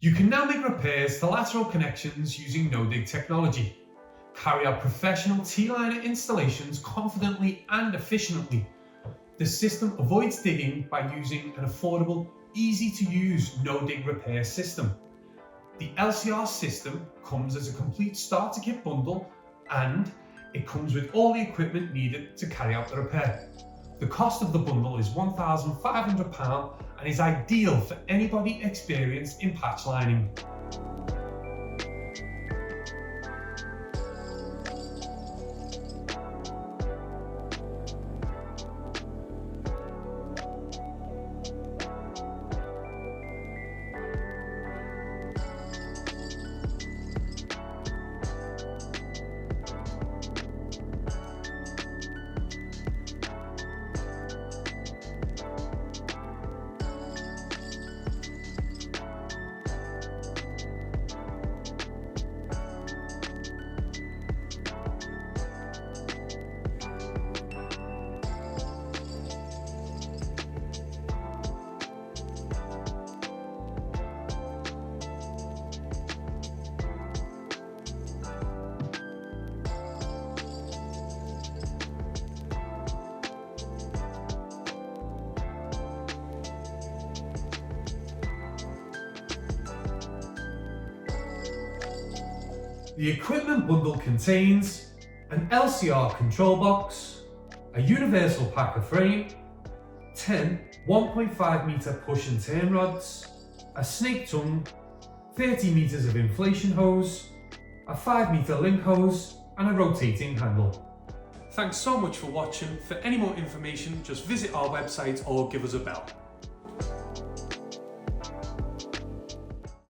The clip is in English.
You can now make repairs to lateral connections using no-dig technology. Carry out professional T-liner installations confidently and efficiently. The system avoids digging by using an affordable, easy-to-use no-dig repair system. The LCR system comes as a complete starter kit bundle, and it comes with all the equipment needed to carry out the repair. The cost of the bundle is £1,500 and is ideal for anybody experienced in patch lining. The equipment bundle contains an LCR control box, a universal packer frame, 10 1.5 meter push and turn rods, a snake tongue, 30 meters of inflation hose, a 5 meter link hose, and a rotating handle. Thanks so much for watching. For any more information, just visit our website or give us a bell.